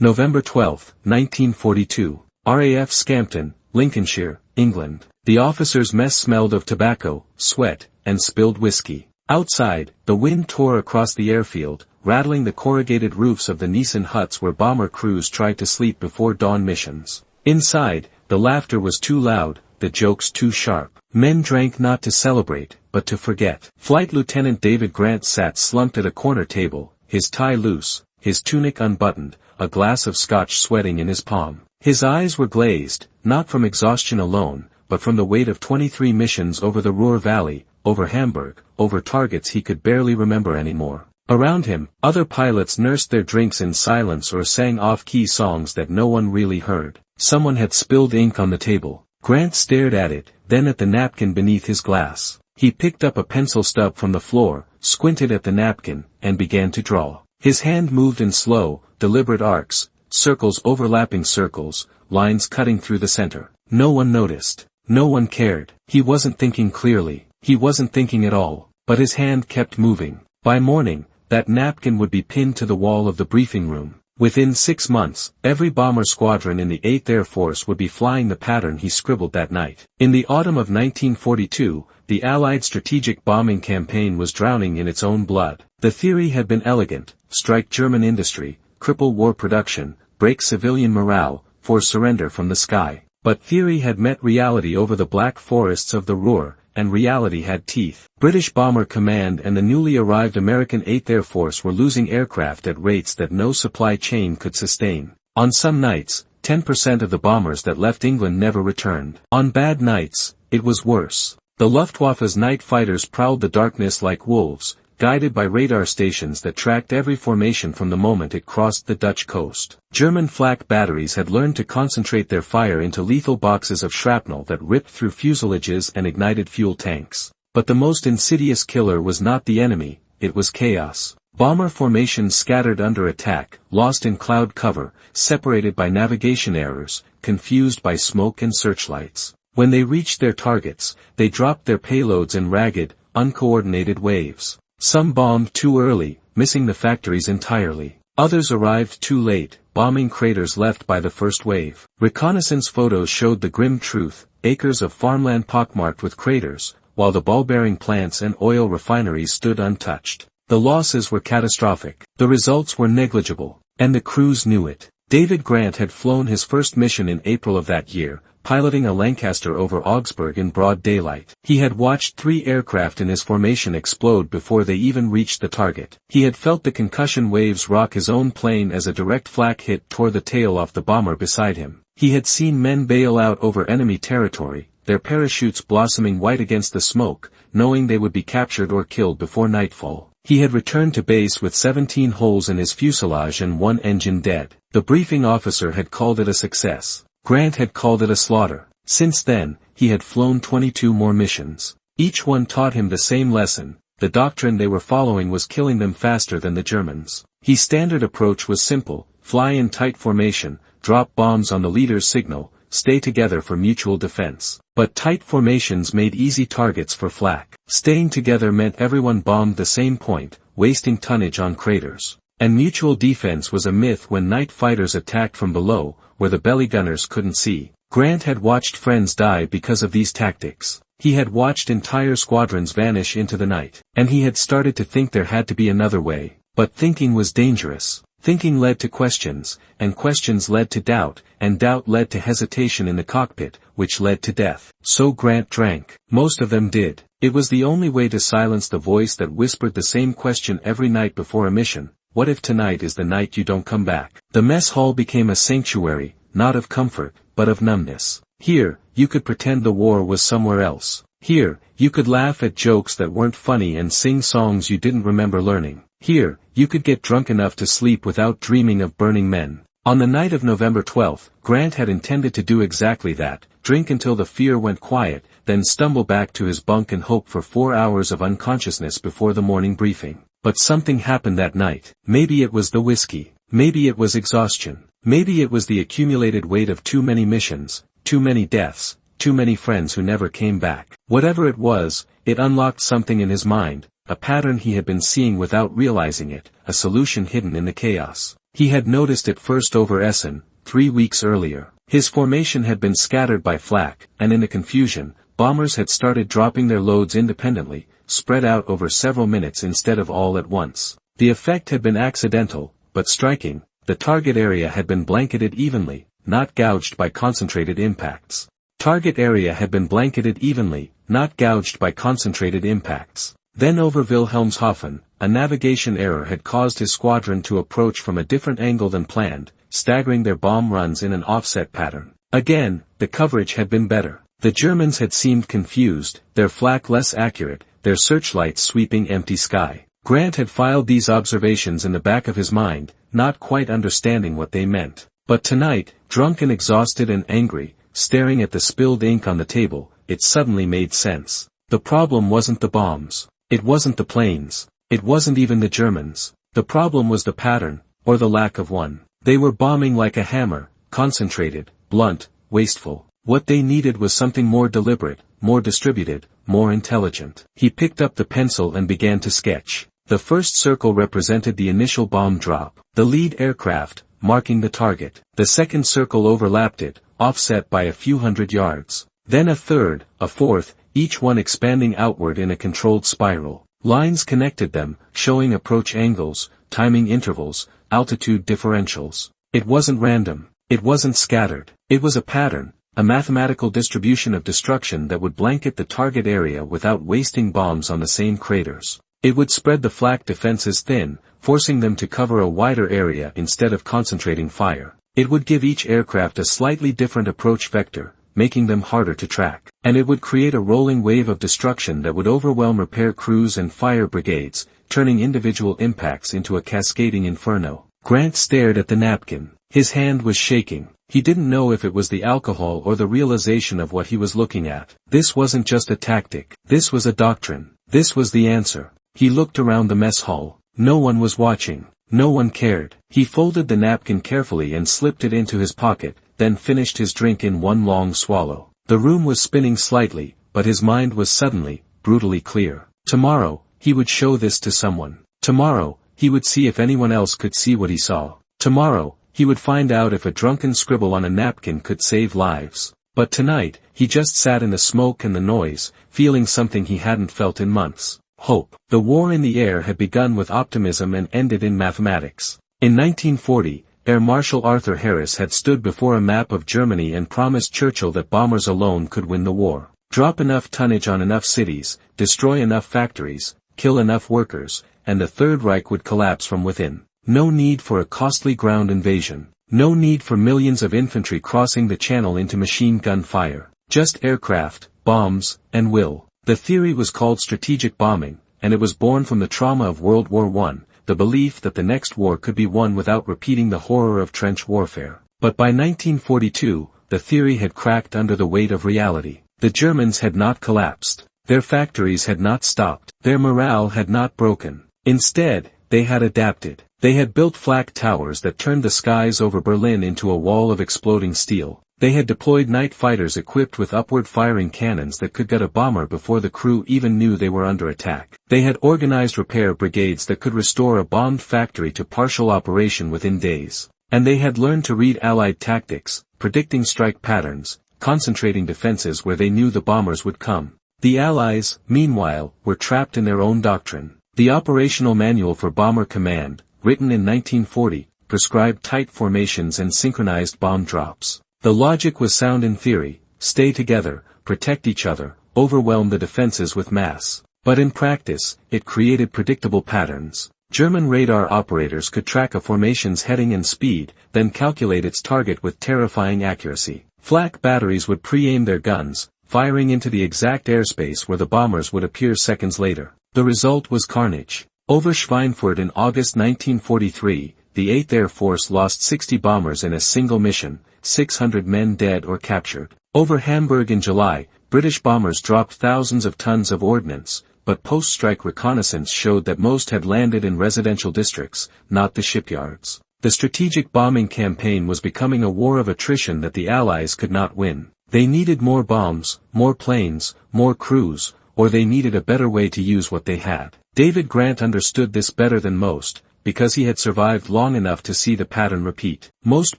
November 12, 1942. RAF Scampton, Lincolnshire, England. The officers' mess smelled of tobacco, sweat, and spilled whiskey. Outside, the wind tore across the airfield, rattling the corrugated roofs of the Nissen huts where bomber crews tried to sleep before dawn missions. Inside, the laughter was too loud, the jokes too sharp. Men drank not to celebrate, but to forget. Flight Lieutenant David Grant sat slumped at a corner table, his tie loose, his tunic unbuttoned, a glass of scotch sweating in his palm. His eyes were glazed, not from exhaustion alone, but from the weight of 23 missions over the Ruhr Valley, over Hamburg, over targets he could barely remember anymore. Around him, other pilots nursed their drinks in silence or sang off-key songs that no one really heard. Someone had spilled ink on the table. Grant stared at it, then at the napkin beneath his glass. He picked up a pencil stub from the floor, squinted at the napkin, and began to draw. His hand moved in slow, deliberate arcs, circles overlapping circles, lines cutting through the center. No one noticed. No one cared. He wasn't thinking clearly. He wasn't thinking at all. But his hand kept moving. By morning, that napkin would be pinned to the wall of the briefing room. Within 6 months, every bomber squadron in the 8th Air Force would be flying the pattern he scribbled that night. In the autumn of 1942, the Allied strategic bombing campaign was drowning in its own blood. The theory had been elegant: strike German industry, cripple war production, break civilian morale, force surrender from the sky. But theory had met reality over the black forests of the Ruhr, and reality had teeth. British Bomber Command and the newly arrived American 8th Air Force were losing aircraft at rates that no supply chain could sustain. On some nights, 10% of the bombers that left England never returned. On bad nights, it was worse. The Luftwaffe's night fighters prowled the darkness like wolves, guided by radar stations that tracked every formation from the moment it crossed the Dutch coast. German flak batteries had learned to concentrate their fire into lethal boxes of shrapnel that ripped through fuselages and ignited fuel tanks. But the most insidious killer was not the enemy, it was chaos. Bomber formations scattered under attack, lost in cloud cover, separated by navigation errors, confused by smoke and searchlights. When they reached their targets, they dropped their payloads in ragged, uncoordinated waves. Some bombed too early, missing the factories entirely. Others arrived too late, bombing craters left by the first wave. Reconnaissance photos showed the grim truth: acres of farmland pockmarked with craters, while the ball-bearing plants and oil refineries stood untouched. The losses were catastrophic. The results were negligible, and the crews knew it. David Grant had flown his first mission in April of that year, piloting a Lancaster over Augsburg in broad daylight. He had watched 3 aircraft in his formation explode before they even reached the target. He had felt the concussion waves rock his own plane as a direct flak hit tore the tail off the bomber beside him. He had seen men bail out over enemy territory, their parachutes blossoming white against the smoke, knowing they would be captured or killed before nightfall. He had returned to base with 17 holes in his fuselage and 1 engine dead. The briefing officer had called it a success. Grant had called it a slaughter. Since then, he had flown 22 more missions. Each one taught him the same lesson: the doctrine they were following was killing them faster than the Germans. His standard approach was simple: fly in tight formation, drop bombs on the leader's signal, stay together for mutual defense. But tight formations made easy targets for flak. Staying together meant everyone bombed the same point, wasting tonnage on craters. And mutual defense was a myth when night fighters attacked from below, where the belly gunners couldn't see. Grant had watched friends die because of these tactics. He had watched entire squadrons vanish into the night. And he had started to think there had to be another way. But thinking was dangerous. Thinking led to questions, and questions led to doubt, and doubt led to hesitation in the cockpit, which led to death. So Grant drank. Most of them did. It was the only way to silence the voice that whispered the same question every night before a mission: what if tonight is the night you don't come back? The mess hall became a sanctuary, not of comfort, but of numbness. Here, you could pretend the war was somewhere else. Here, you could laugh at jokes that weren't funny and sing songs you didn't remember learning. Here, you could get drunk enough to sleep without dreaming of burning men. On the night of November 12, Grant had intended to do exactly that: drink until the fear went quiet, then stumble back to his bunk and hope for 4 hours of unconsciousness before the morning briefing. But something happened that night. Maybe it was the whiskey. Maybe it was exhaustion. Maybe it was the accumulated weight of too many missions, too many deaths, too many friends who never came back. Whatever it was, it unlocked something in his mind, a pattern he had been seeing without realizing it, a solution hidden in the chaos. He had noticed it first over Essen, 3 weeks earlier. His formation had been scattered by flak, and in the confusion, bombers had started dropping their loads independently, spread out over several minutes instead of all at once. The effect had been accidental, but striking. The target area had been blanketed evenly, not gouged by concentrated impacts. Target area had been blanketed evenly, not gouged by concentrated impacts. Then over Wilhelmshaven, a navigation error had caused his squadron to approach from a different angle than planned, staggering their bomb runs in an offset pattern. Again, the coverage had been better. The Germans had seemed confused, their flak less accurate, their searchlights sweeping empty sky. Grant had filed these observations in the back of his mind, not quite understanding what they meant. But tonight, drunken, exhausted and angry, staring at the spilled ink on the table, it suddenly made sense. The problem wasn't the bombs. It wasn't the planes. It wasn't even the Germans. The problem was the pattern, or the lack of one. They were bombing like a hammer, concentrated, blunt, wasteful. What they needed was something more deliberate, more distributed, more intelligent. He picked up the pencil and began to sketch. The first circle represented the initial bomb drop, the lead aircraft, marking the target. The second circle overlapped it, offset by a few hundred yards. Then a third, a fourth, each one expanding outward in a controlled spiral. Lines connected them, showing approach angles, timing intervals, altitude differentials. It wasn't random. It wasn't scattered. It was a pattern, a mathematical distribution of destruction that would blanket the target area without wasting bombs on the same craters. It would spread the flak defenses thin, forcing them to cover a wider area instead of concentrating fire. It would give each aircraft a slightly different approach vector, making them harder to track. And it would create a rolling wave of destruction that would overwhelm repair crews and fire brigades, turning individual impacts into a cascading inferno. Grant stared at the napkin. His hand was shaking. He didn't know if it was the alcohol or the realization of what he was looking at. This wasn't just a tactic. This was a doctrine. This was the answer. He looked around the mess hall. No one was watching. No one cared. He folded the napkin carefully and slipped it into his pocket, then finished his drink in one long swallow. The room was spinning slightly, but his mind was suddenly, brutally clear. Tomorrow, he would show this to someone. Tomorrow, he would see if anyone else could see what he saw. Tomorrow, he would find out if a drunken scribble on a napkin could save lives. But tonight, he just sat in the smoke and the noise, feeling something he hadn't felt in months. Hope. The war in the air had begun with optimism and ended in mathematics. In 1940, Air Marshal Arthur Harris had stood before a map of Germany and promised Churchill that bombers alone could win the war. Drop enough tonnage on enough cities, destroy enough factories, kill enough workers, and the Third Reich would collapse from within. No need for a costly ground invasion. No need for millions of infantry crossing the channel into machine gun fire. Just aircraft, bombs, and will. The theory was called strategic bombing, and it was born from the trauma of World War I, the belief that the next war could be won without repeating the horror of trench warfare. But by 1942, the theory had cracked under the weight of reality. The Germans had not collapsed. Their factories had not stopped. Their morale had not broken. Instead, they had adapted. They had built flak towers that turned the skies over Berlin into a wall of exploding steel. They had deployed night fighters equipped with upward-firing cannons that could gut a bomber before the crew even knew they were under attack. They had organized repair brigades that could restore a bombed factory to partial operation within days. And they had learned to read Allied tactics, predicting strike patterns, concentrating defenses where they knew the bombers would come. The Allies, meanwhile, were trapped in their own doctrine. The operational manual for bomber command, written in 1940, prescribed tight formations and synchronized bomb drops. The logic was sound in theory: stay together, protect each other, overwhelm the defenses with mass. But in practice, it created predictable patterns. German radar operators could track a formation's heading and speed, then calculate its target with terrifying accuracy. Flak batteries would pre-aim their guns, firing into the exact airspace where the bombers would appear seconds later. The result was carnage. Over Schweinfurt in August 1943, the 8th Air Force lost 60 bombers in a single mission, 600 men dead or captured. Over Hamburg in July, British bombers dropped thousands of tons of ordnance, but post-strike reconnaissance showed that most had landed in residential districts, not the shipyards. The strategic bombing campaign was becoming a war of attrition that the Allies could not win. They needed more bombs, more planes, more crews, or they needed a better way to use what they had. David Grant understood this better than most, because he had survived long enough to see the pattern repeat. Most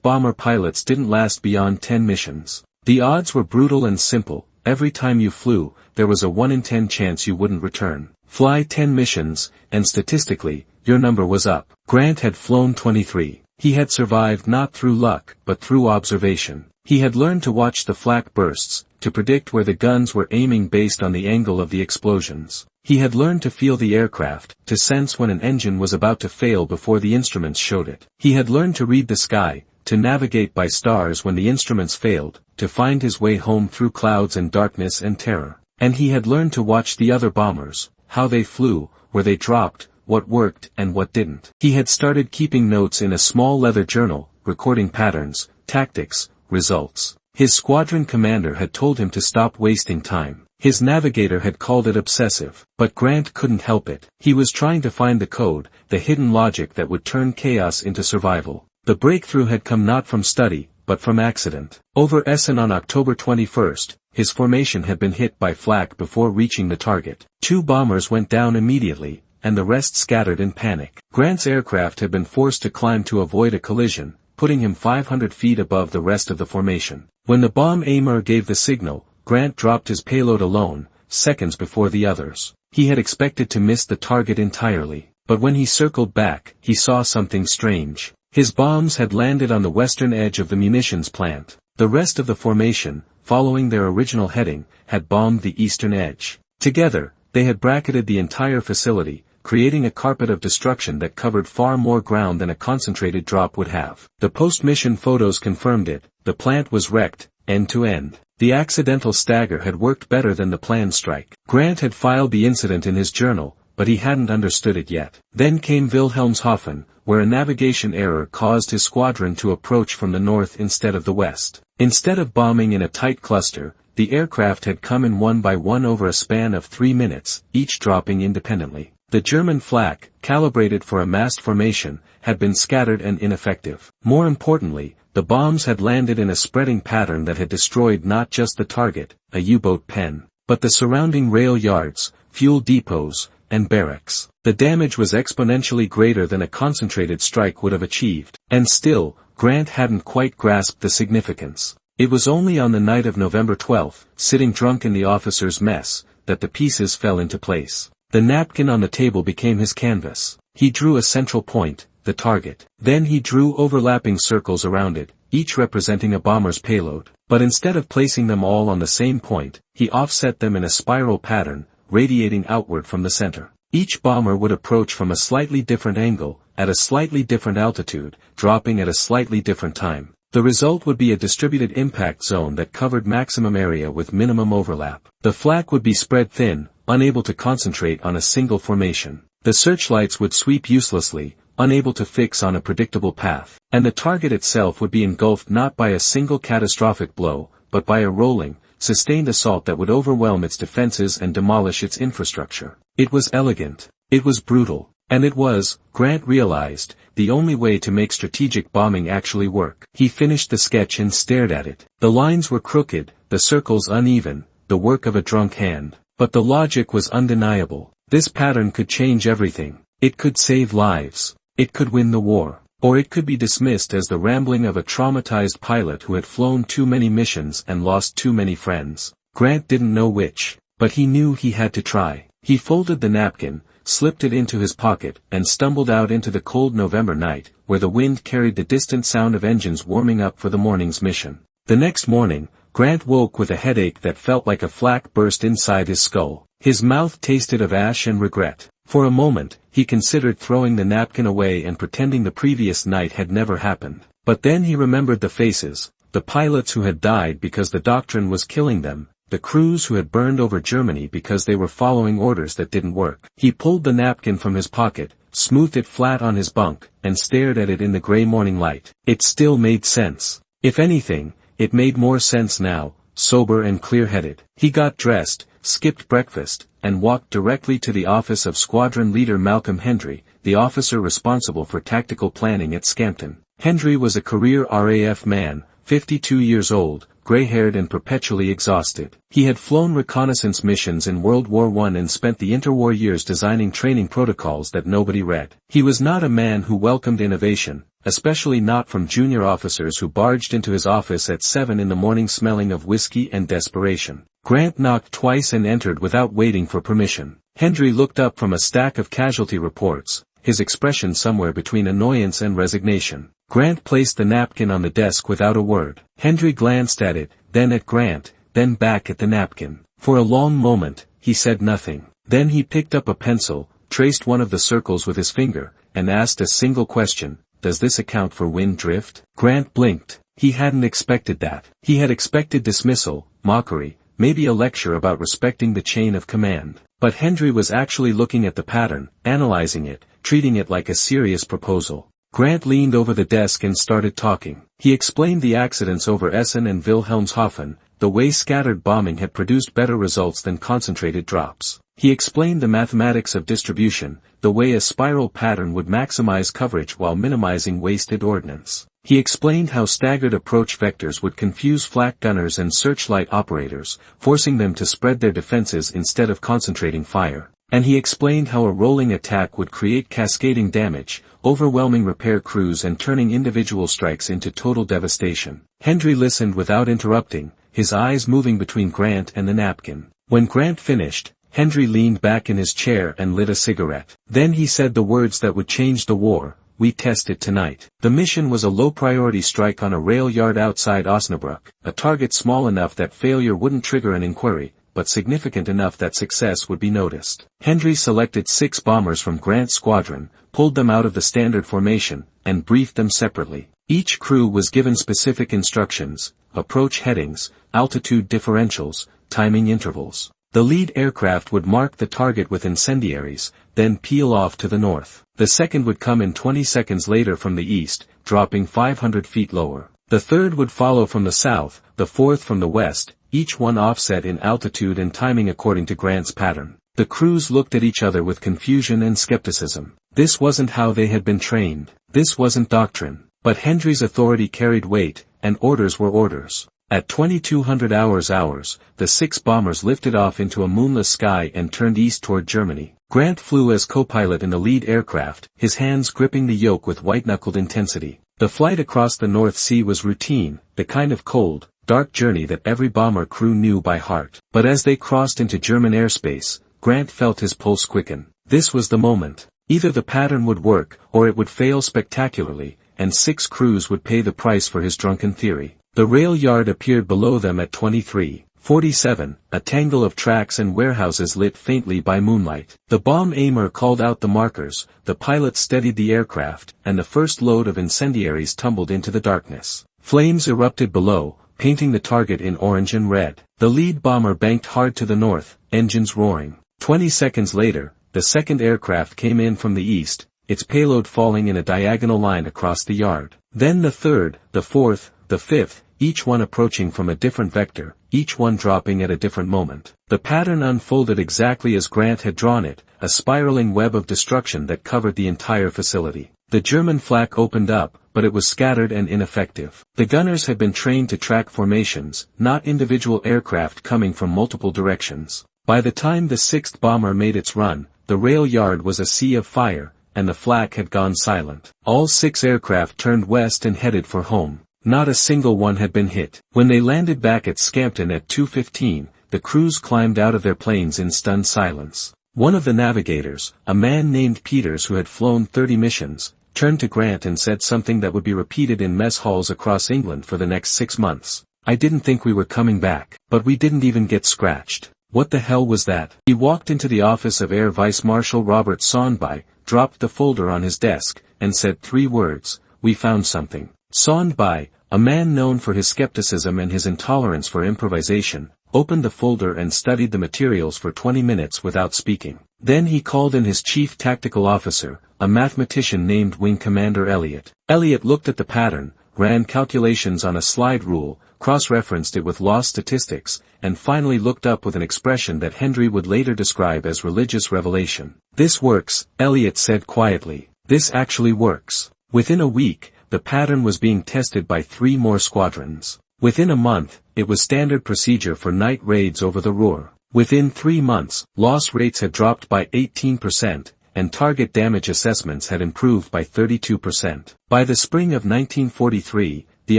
bomber pilots didn't last beyond 10 missions. The odds were brutal and simple: every time you flew, there was a 1 in 10 chance you wouldn't return. Fly 10 missions, and statistically, your number was up. Grant had flown 23. He had survived not through luck, but through observation. He had learned to watch the flak bursts, to predict where the guns were aiming based on the angle of the explosions. He had learned to feel the aircraft, to sense when an engine was about to fail before the instruments showed it. He had learned to read the sky, to navigate by stars when the instruments failed, to find his way home through clouds and darkness and terror. And he had learned to watch the other bombers, how they flew, where they dropped, what worked and what didn't. He had started keeping notes in a small leather journal, recording patterns, tactics, results. His squadron commander had told him to stop wasting time. His navigator had called it obsessive, but Grant couldn't help it. He was trying to find the code, the hidden logic that would turn chaos into survival. The breakthrough had come not from study, but from accident. Over Essen on October 21st, his formation had been hit by flak before reaching the target. 2 bombers went down immediately, and the rest scattered in panic. Grant's aircraft had been forced to climb to avoid a collision, putting him 500 feet above the rest of the formation. When the bomb aimer gave the signal, Grant dropped his payload alone, seconds before the others. He had expected to miss the target entirely, but when he circled back, he saw something strange. His bombs had landed on the western edge of the munitions plant. The rest of the formation, following their original heading, had bombed the eastern edge. Together, they had bracketed the entire facility, creating a carpet of destruction that covered far more ground than a concentrated drop would have. The post-mission photos confirmed it: the plant was wrecked, end to end. The accidental stagger had worked better than the planned strike. Grant had filed the incident in his journal, but he hadn't understood it yet. Then came Wilhelmshaven, where a navigation error caused his squadron to approach from the north instead of the west. Instead of bombing in a tight cluster, the aircraft had come in one by one over a span of 3 minutes, each dropping independently. The German flak, calibrated for a massed formation, had been scattered and ineffective. More importantly, the bombs had landed in a spreading pattern that had destroyed not just the target, a U-boat pen, but the surrounding rail yards, fuel depots, and barracks. The damage was exponentially greater than a concentrated strike would have achieved. And still, Grant hadn't quite grasped the significance. It was only on the night of November 12, sitting drunk in the officers' mess, that the pieces fell into place. The napkin on the table became his canvas. He drew a central point, the target. Then he drew overlapping circles around it, each representing a bomber's payload. But instead of placing them all on the same point, he offset them in a spiral pattern, radiating outward from the center. Each bomber would approach from a slightly different angle, at a slightly different altitude, dropping at a slightly different time. The result would be a distributed impact zone that covered maximum area with minimum overlap. The flak would be spread thin, unable to concentrate on a single formation. The searchlights would sweep uselessly, unable to fix on a predictable path. And the target itself would be engulfed not by a single catastrophic blow, but by a rolling, sustained assault that would overwhelm its defenses and demolish its infrastructure. It was elegant. It was brutal. And it was, Grant realized, the only way to make strategic bombing actually work. He finished the sketch and stared at it. The lines were crooked, the circles uneven, the work of a drunk hand. But the logic was undeniable. This pattern could change everything. It could save lives. It could win the war. Or it could be dismissed as the rambling of a traumatized pilot who had flown too many missions and lost too many friends. Grant didn't know which, but he knew he had to try. He folded the napkin, slipped it into his pocket, and stumbled out into the cold November night, where the wind carried the distant sound of engines warming up for the morning's mission. The next morning, Grant woke with a headache that felt like a flak burst inside his skull. His mouth tasted of ash and regret. For a moment, he considered throwing the napkin away and pretending the previous night had never happened. But then he remembered the faces, the pilots who had died because the Doctrine was killing them, the crews who had burned over Germany because they were following orders that didn't work. He pulled the napkin from his pocket, smoothed it flat on his bunk, and stared at it in the gray morning light. It still made sense. If anything, it made more sense now, sober and clear-headed. He got dressed, skipped breakfast, and walked directly to the office of Squadron Leader Malcolm Hendry, the officer responsible for tactical planning at Scampton. Hendry was a career RAF man, 52 years old, gray-haired and perpetually exhausted. He had flown reconnaissance missions in World War I and spent the interwar years designing training protocols that nobody read. He was not a man who welcomed innovation, especially not from junior officers who barged into his office at 7 in the morning smelling of whiskey and desperation. Grant knocked twice and entered without waiting for permission. Hendry looked up from a stack of casualty reports, his expression somewhere between annoyance and resignation. Grant placed the napkin on the desk without a word. Hendry glanced at it, then at Grant, then back at the napkin. For a long moment, he said nothing. Then he picked up a pencil, traced one of the circles with his finger, and asked a single question: does this account for wind drift? Grant blinked. He hadn't expected that. He had expected dismissal, mockery, maybe a lecture about respecting the chain of command. But Hendry was actually looking at the pattern, analyzing it, treating it like a serious proposal. Grant leaned over the desk and started talking. He explained the accidents over Essen and Wilhelmshaven, the way scattered bombing had produced better results than concentrated drops. He explained the mathematics of distribution, the way a spiral pattern would maximize coverage while minimizing wasted ordnance. He explained how staggered approach vectors would confuse flak gunners and searchlight operators, forcing them to spread their defenses instead of concentrating fire. And he explained how a rolling attack would create cascading damage, overwhelming repair crews and turning individual strikes into total devastation. Hendry listened without interrupting, his eyes moving between Grant and the napkin. When Grant finished, Hendry leaned back in his chair and lit a cigarette. Then he said the words that would change the war: "We test it tonight." The mission was a low-priority strike on a rail yard outside Osnabrück, a target small enough that failure wouldn't trigger an inquiry, but significant enough that success would be noticed. Hendry selected 6 bombers from Grant's squadron, pulled them out of the standard formation, and briefed them separately. Each crew was given specific instructions: approach headings, altitude differentials, timing intervals. The lead aircraft would mark the target with incendiaries, then peel off to the north. The second would come in 20 seconds later from the east, dropping 500 feet lower. The third would follow from the south, the fourth from the west, each one offset in altitude and timing according to Grant's pattern. The crews looked at each other with confusion and skepticism. This wasn't how they had been trained. This wasn't doctrine. But Hendry's authority carried weight, and orders were orders. At 2200 hours, the 6 bombers lifted off into a moonless sky and turned east toward Germany. Grant flew as co-pilot in the lead aircraft, his hands gripping the yoke with white-knuckled intensity. The flight across the North Sea was routine, the kind of cold, dark journey that every bomber crew knew by heart. But as they crossed into German airspace, Grant felt his pulse quicken. This was the moment. Either the pattern would work, or it would fail spectacularly, and 6 crews would pay the price for his drunken theory. The rail yard appeared below them at 23:47, a tangle of tracks and warehouses lit faintly by moonlight. The bomb aimer called out the markers, the pilot steadied the aircraft, and the first load of incendiaries tumbled into the darkness. Flames erupted below, painting the target in orange and red. The lead bomber banked hard to the north, engines roaring. 20 seconds later, the second aircraft came in from the east, its payload falling in a diagonal line across the yard. Then the third, the fourth, the fifth, each one approaching from a different vector, each one dropping at a different moment. The pattern unfolded exactly as Grant had drawn it, a spiraling web of destruction that covered the entire facility. The German flak opened up, but it was scattered and ineffective. The gunners had been trained to track formations, not individual aircraft coming from multiple directions. By the time the 6th bomber made its run, the rail yard was a sea of fire, and the flak had gone silent. All 6 aircraft turned west and headed for home. Not a single one had been hit. When they landed back at Scampton at 2:15, the crews climbed out of their planes in stunned silence. One of the navigators, a man named Peters who had flown 30 missions, turned to Grant and said something that would be repeated in mess halls across England for the next 6 months. "I didn't think we were coming back. But we didn't even get scratched. What the hell was that?" He walked into the office of Air Vice Marshal Robert Sondby, dropped the folder on his desk, and said 3 words: "We found something." Sondby, a man known for his skepticism and his intolerance for improvisation, opened the folder and studied the materials for 20 minutes without speaking. Then he called in his chief tactical officer, a mathematician named Wing Commander Elliott. Elliott looked at the pattern, ran calculations on a slide rule, cross-referenced it with loss statistics, and finally looked up with an expression that Hendry would later describe as religious revelation. "This works," Elliott said quietly. "This actually works." Within a week, the pattern was being tested by 3 more squadrons. Within a month, it was standard procedure for night raids over the Ruhr. Within 3 months, loss rates had dropped by 18%, and target damage assessments had improved by 32%. By the spring of 1943, the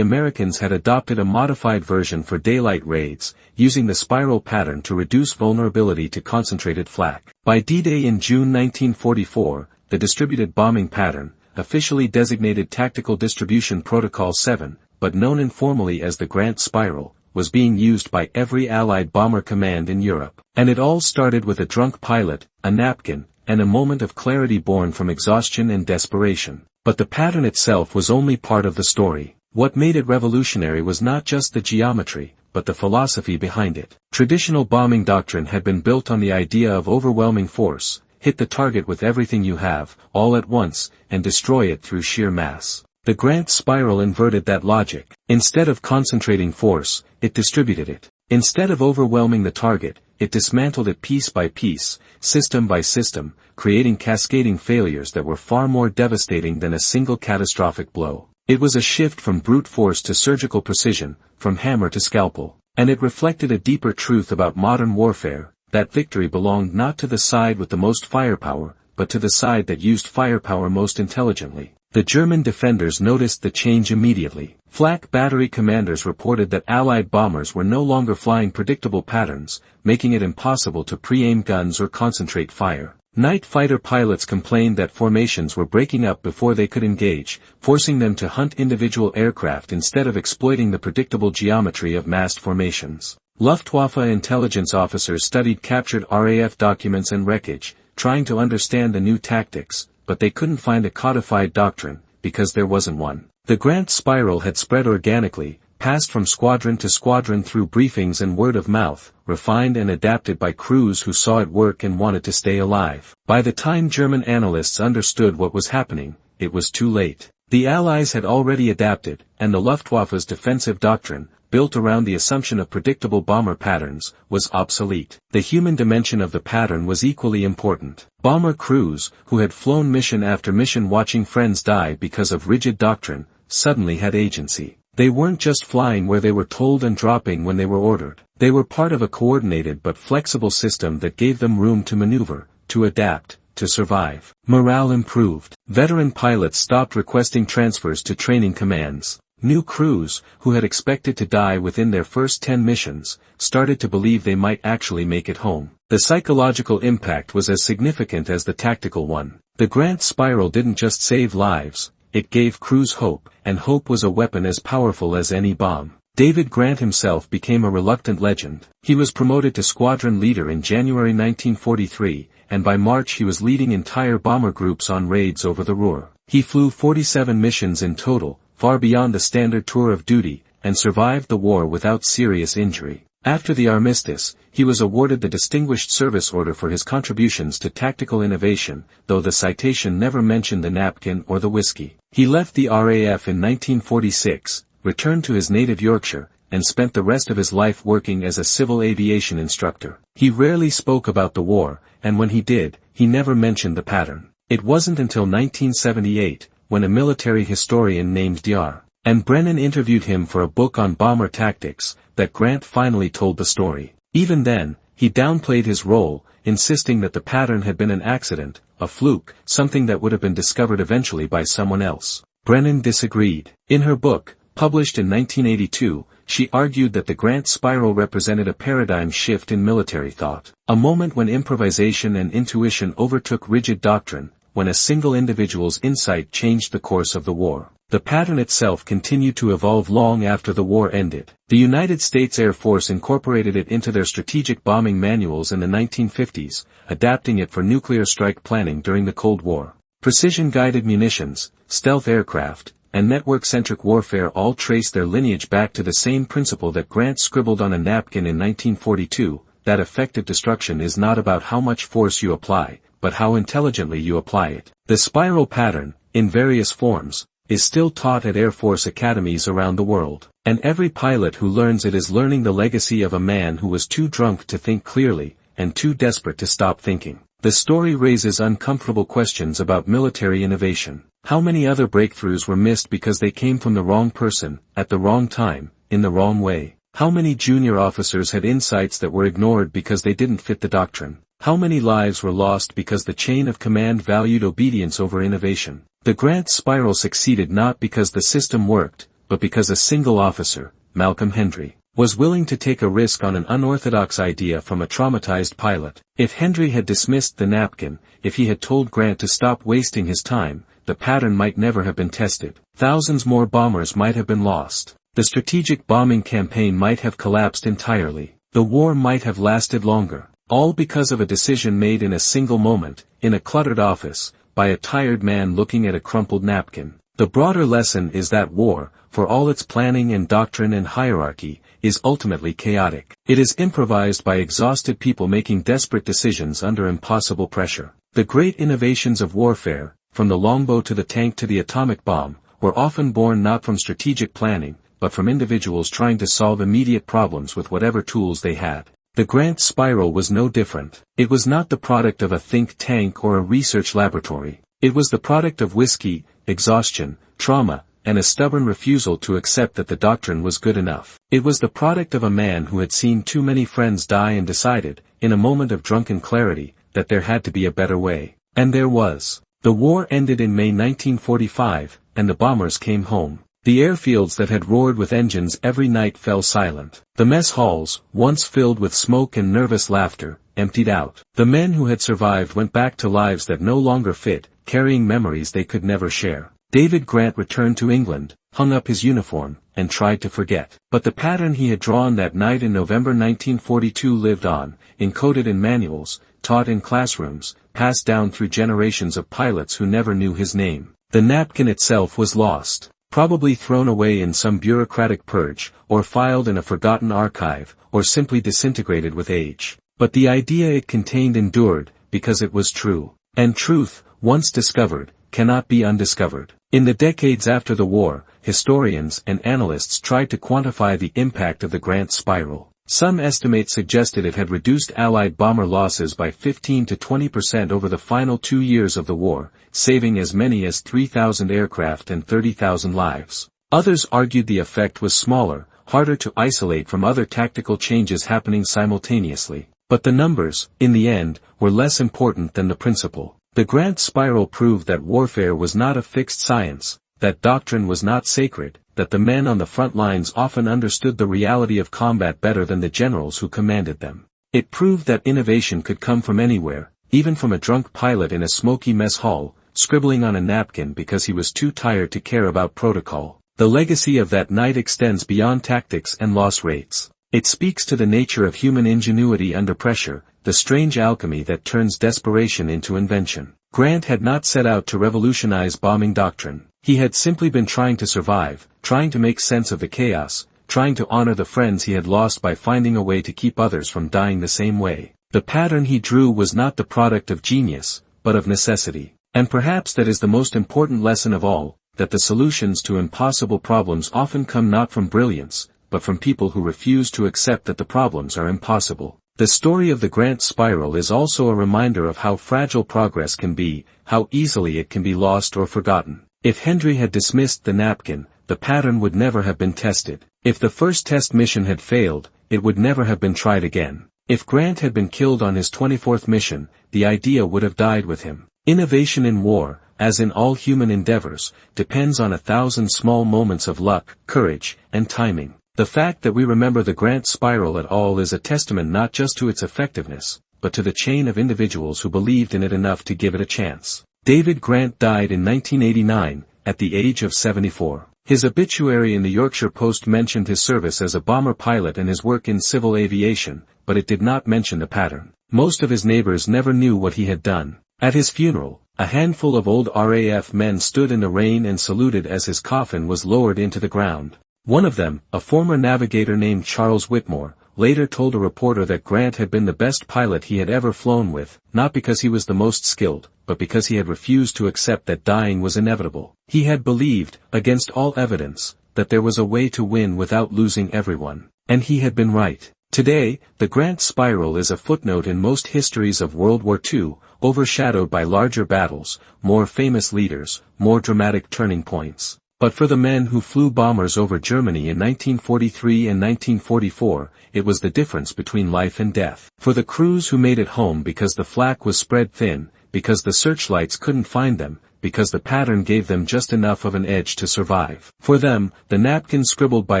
Americans had adopted a modified version for daylight raids, using the spiral pattern to reduce vulnerability to concentrated flak. By D-Day in June 1944, the distributed bombing pattern, officially designated Tactical Distribution Protocol 7, but known informally as the Grant Spiral, was being used by every Allied bomber command in Europe. And it all started with a drunk pilot, a napkin, and a moment of clarity born from exhaustion and desperation. But the pattern itself was only part of the story. What made it revolutionary was not just the geometry, but the philosophy behind it. Traditional bombing doctrine had been built on the idea of overwhelming force: hit the target with everything you have, all at once, and destroy it through sheer mass. The Grant Spiral inverted that logic. Instead of concentrating force, it distributed it. Instead of overwhelming the target, it dismantled it piece by piece, system by system, creating cascading failures that were far more devastating than a single catastrophic blow. It was a shift from brute force to surgical precision, from hammer to scalpel. And it reflected a deeper truth about modern warfare, that victory belonged not to the side with the most firepower, but to the side that used firepower most intelligently. The German defenders noticed the change immediately. Flak battery commanders reported that Allied bombers were no longer flying predictable patterns, making it impossible to pre-aim guns or concentrate fire. Night fighter pilots complained that formations were breaking up before they could engage, forcing them to hunt individual aircraft instead of exploiting the predictable geometry of massed formations. Luftwaffe intelligence officers studied captured RAF documents and wreckage, trying to understand the new tactics, but they couldn't find a codified doctrine, because there wasn't one. The Grant Spiral had spread organically, passed from squadron to squadron through briefings and word of mouth, refined and adapted by crews who saw it work and wanted to stay alive. By the time German analysts understood what was happening, it was too late. The Allies had already adapted, and the Luftwaffe's defensive doctrine, built around the assumption of predictable bomber patterns, was obsolete. The human dimension of the pattern was equally important. Bomber crews, who had flown mission after mission watching friends die because of rigid doctrine, suddenly had agency. They weren't just flying where they were told and dropping when they were ordered. They were part of a coordinated but flexible system that gave them room to maneuver, to adapt, to survive. Morale improved. Veteran pilots stopped requesting transfers to training commands. New crews, who had expected to die within their first 10 missions, started to believe they might actually make it home. The psychological impact was as significant as the tactical one. The Grant Spiral didn't just save lives, it gave crews hope, and hope was a weapon as powerful as any bomb. David Grant himself became a reluctant legend. He was promoted to squadron leader in January 1943, and by March he was leading entire bomber groups on raids over the Ruhr. He flew 47 missions in total, far beyond the standard tour of duty, and survived the war without serious injury. After the armistice, he was awarded the Distinguished Service Order for his contributions to tactical innovation, though the citation never mentioned the napkin or the whiskey. He left the RAF in 1946, returned to his native Yorkshire, and spent the rest of his life working as a civil aviation instructor. He rarely spoke about the war, and when he did, he never mentioned the pattern. It wasn't until 1978, when a military historian named Dr. and Brennan interviewed him for a book on bomber tactics, that Grant finally told the story. Even then, he downplayed his role, insisting that the pattern had been an accident, a fluke, something that would have been discovered eventually by someone else. Brennan disagreed. In her book, published in 1982, she argued that the Grant Spiral represented a paradigm shift in military thought. A moment when improvisation and intuition overtook rigid doctrine, when a single individual's insight changed the course of the war. The pattern itself continued to evolve long after the war ended. The United States Air Force incorporated it into their strategic bombing manuals in the 1950s, adapting it for nuclear strike planning during the Cold War. Precision-guided munitions, stealth aircraft, and network-centric warfare all trace their lineage back to the same principle that Grant scribbled on a napkin in 1942, that effective destruction is not about how much force you apply, but how intelligently you apply it. The spiral pattern, in various forms, is still taught at Air Force academies around the world. And every pilot who learns it is learning the legacy of a man who was too drunk to think clearly, and too desperate to stop thinking. The story raises uncomfortable questions about military innovation. How many other breakthroughs were missed because they came from the wrong person, at the wrong time, in the wrong way? How many junior officers had insights that were ignored because they didn't fit the doctrine? How many lives were lost because the chain of command valued obedience over innovation? The Grant spiral succeeded not because the system worked, but because a single officer, Malcolm Hendry, was willing to take a risk on an unorthodox idea from a traumatized pilot. If Hendry had dismissed the napkin, if he had told Grant to stop wasting his time, the pattern might never have been tested. Thousands more bombers might have been lost. The strategic bombing campaign might have collapsed entirely. The war might have lasted longer. All because of a decision made in a single moment, in a cluttered office, by a tired man looking at a crumpled napkin. The broader lesson is that war, for all its planning and doctrine and hierarchy, is ultimately chaotic. It is improvised by exhausted people making desperate decisions under impossible pressure. The great innovations of warfare, from the longbow to the tank to the atomic bomb, were often born not from strategic planning, but from individuals trying to solve immediate problems with whatever tools they had. The Grant spiral was no different. It was not the product of a think tank or a research laboratory. It was the product of whiskey, exhaustion, trauma, and a stubborn refusal to accept that the doctrine was good enough. It was the product of a man who had seen too many friends die and decided, in a moment of drunken clarity, that there had to be a better way. And there was. The war ended in May 1945, and the bombers came home. The airfields that had roared with engines every night fell silent. The mess halls, once filled with smoke and nervous laughter, emptied out. The men who had survived went back to lives that no longer fit, carrying memories they could never share. David Grant returned to England, hung up his uniform, and tried to forget. But the pattern he had drawn that night in November 1942 lived on, encoded in manuals, taught in classrooms, passed down through generations of pilots who never knew his name. The napkin itself was lost. Probably thrown away in some bureaucratic purge, or filed in a forgotten archive, or simply disintegrated with age. But the idea it contained endured, because it was true. And truth, once discovered, cannot be undiscovered. In the decades after the war, historians and analysts tried to quantify the impact of the Grant spiral. Some estimates suggested it had reduced Allied bomber losses by 15 to 20% over the final 2 years of the war, saving as many as 3,000 aircraft and 30,000 lives. Others argued the effect was smaller, harder to isolate from other tactical changes happening simultaneously. But the numbers, in the end, were less important than the principle. The Grant spiral proved that warfare was not a fixed science, that doctrine was not sacred, that the men on the front lines often understood the reality of combat better than the generals who commanded them. It proved that innovation could come from anywhere, even from a drunk pilot in a smoky mess hall, scribbling on a napkin because he was too tired to care about protocol. The legacy of that night extends beyond tactics and loss rates. It speaks to the nature of human ingenuity under pressure, the strange alchemy that turns desperation into invention. Grant had not set out to revolutionize bombing doctrine. He had simply been trying to survive, trying to make sense of the chaos, trying to honor the friends he had lost by finding a way to keep others from dying the same way. The pattern he drew was not the product of genius, but of necessity. And perhaps that is the most important lesson of all, that the solutions to impossible problems often come not from brilliance, but from people who refuse to accept that the problems are impossible. The story of the Grant spiral is also a reminder of how fragile progress can be, how easily it can be lost or forgotten. If Hendry had dismissed the napkin, the pattern would never have been tested. If the first test mission had failed, it would never have been tried again. If Grant had been killed on his 24th mission, the idea would have died with him. Innovation in war, as in all human endeavors, depends on 1,000 small moments of luck, courage, and timing. The fact that we remember the Grant spiral at all is a testament not just to its effectiveness, but to the chain of individuals who believed in it enough to give it a chance. David Grant died in 1989, at the age of 74. His obituary in the Yorkshire Post mentioned his service as a bomber pilot and his work in civil aviation, but it did not mention the pattern. Most of his neighbors never knew what he had done. At his funeral, a handful of old RAF men stood in the rain and saluted as his coffin was lowered into the ground. One of them, a former navigator named Charles Whitmore, later told a reporter that Grant had been the best pilot he had ever flown with, not because he was the most skilled, but because he had refused to accept that dying was inevitable. He had believed, against all evidence, that there was a way to win without losing everyone. And he had been right. Today, the Grant spiral is a footnote in most histories of World War II, overshadowed by larger battles, more famous leaders, more dramatic turning points. But for the men who flew bombers over Germany in 1943 and 1944, it was the difference between life and death. For the crews who made it home because the flak was spread thin, because the searchlights couldn't find them, because the pattern gave them just enough of an edge to survive. For them, the napkin scribbled by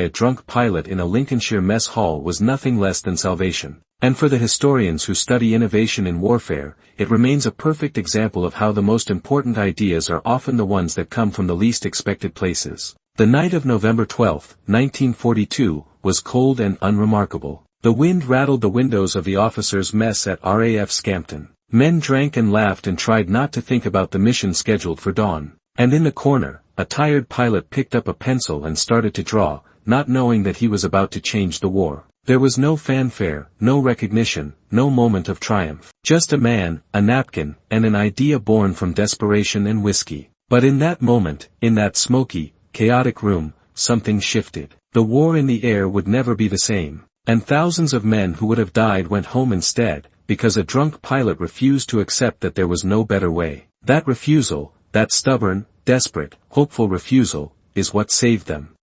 a drunk pilot in a Lincolnshire mess hall was nothing less than salvation. And for the historians who study innovation in warfare, it remains a perfect example of how the most important ideas are often the ones that come from the least expected places. The night of November 12, 1942, was cold and unremarkable. The wind rattled the windows of the officers' mess at RAF Scampton. Men drank and laughed and tried not to think about the mission scheduled for dawn. And in the corner, a tired pilot picked up a pencil and started to draw, not knowing that he was about to change the war. There was no fanfare, no recognition, no moment of triumph. Just a man, a napkin, and an idea born from desperation and whiskey. But in that moment, in that smoky, chaotic room, something shifted. The war in the air would never be the same. And thousands of men who would have died went home instead, because a drunk pilot refused to accept that there was no better way. That refusal, that stubborn, desperate, hopeful refusal, is what saved them.